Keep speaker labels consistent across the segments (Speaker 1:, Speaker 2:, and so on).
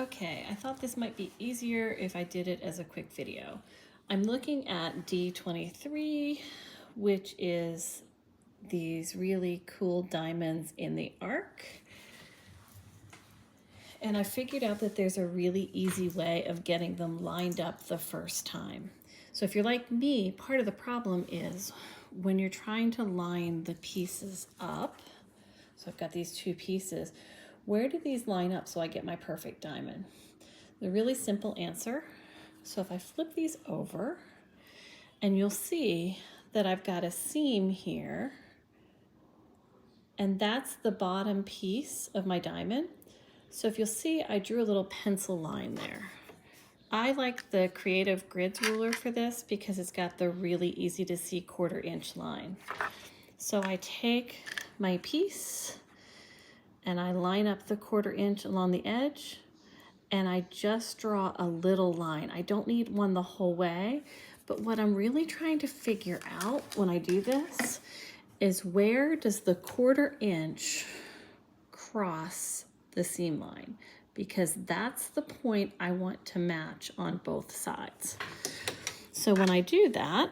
Speaker 1: Okay, I thought this might be easier if I did it as a quick video. I'm looking at D23, which is these really cool diamonds in the arc. And I figured out that there's a really easy way of getting them lined up the first time. So if you're like me, part of the problem is when you're trying to line the pieces up, so I've got these two pieces, where do these line up so I get my perfect diamond? The really simple answer. So if I flip these over, and you'll see that I've got a seam here, and that's the bottom piece of my diamond. So if you'll see, I drew a little pencil line there. I like the Creative Grids ruler for this because it's got the really easy to see 1/4 inch line. So I take my piece and I line up the 1/4 inch along the edge, and I just draw a little line. I don't need one the whole way, but what I'm really trying to figure out when I do this is where does the 1/4 inch cross the seam line? Because that's the point I want to match on both sides. So when I do that,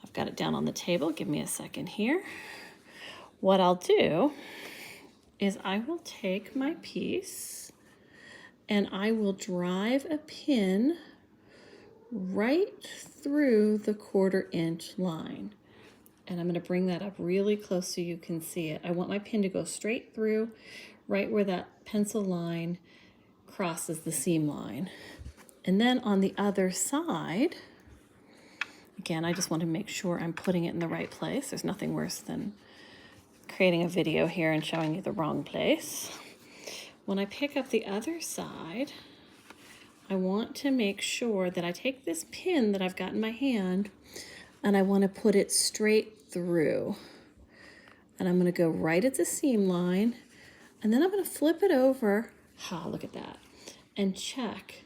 Speaker 1: I've got it down on the table. Give me a second here. What I'll do is I will take my piece and I will drive a pin right through the 1/4 inch line. And I'm going to bring that up really close so you can see it. I want my pin to go straight through right where that pencil line crosses the seam line. And then on the other side, again, I just want to make sure I'm putting it in the right place. There's nothing worse than creating a video here and showing you the wrong place. When I pick up the other side, I want to make sure that I take this pin that I've got in my hand and I want to put it straight through. And I'm going to go right at the seam line, and then I'm going to flip it over. Look at that. And check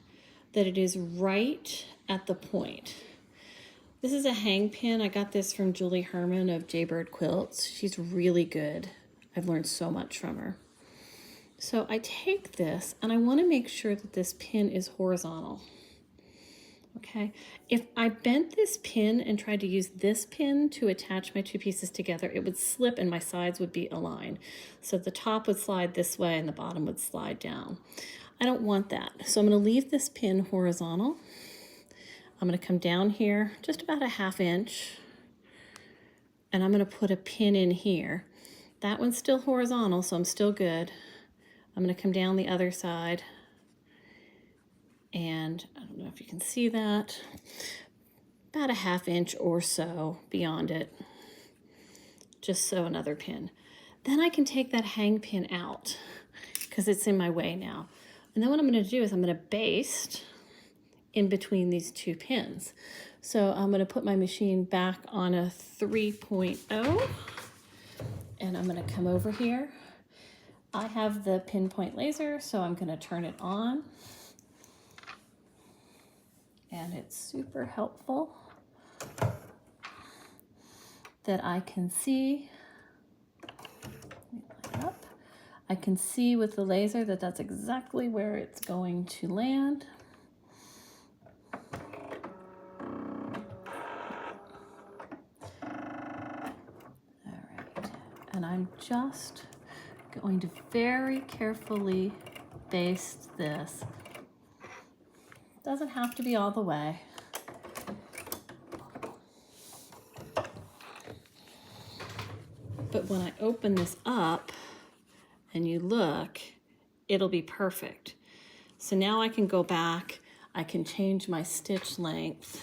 Speaker 1: that it is right at the point. This is a hang pin. I got this from Julie Herman of Jaybird Quilts. She's really good. I've learned so much from her. So I take this and I want to make sure that this pin is horizontal. Okay, if I bent this pin and tried to use this pin to attach my two pieces together, it would slip and my sides would be aligned. So the top would slide this way and the bottom would slide down. I don't want that. So I'm going to leave this pin horizontal. I'm going to come down here just about a 1/2 inch, and I'm going to put a pin in here. That one's still horizontal, so I'm still good. I'm going to come down the other side, and I don't know if you can see that, about a 1/2 inch or so beyond it, just sew another pin. Then I can take that hang pin out because it's in my way now. And then what I'm going to do is I'm going to baste in between these two pins. So I'm going to put my machine back on a 3.0, and I'm going to come over here. I have the pinpoint laser, so I'm going to turn it on. And it's super helpful that I can see. I can see with the laser that that's exactly where it's going to land. All right, and I'm just going to very carefully baste this. Doesn't have to be all the way. But when I open this up and you look, it'll be perfect. So now I can go back, I can change my stitch length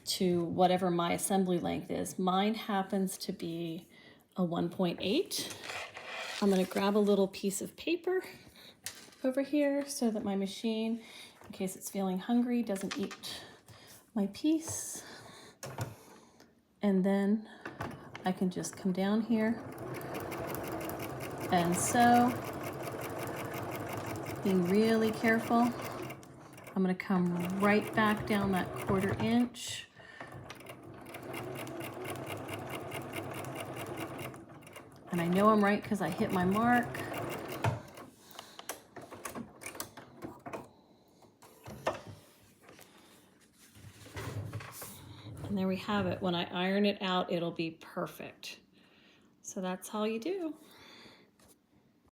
Speaker 1: to whatever my assembly length is. Mine happens to be a 1.8. I'm going to grab a little piece of paper over here so that my machine, in case it's feeling hungry, doesn't eat my piece. And then I can just come down here and sew, being really careful. I'm going to come right back down that 1/4 inch. And I know I'm right because I hit my mark. And there we have it. When I iron it out, it'll be perfect. So that's all you do.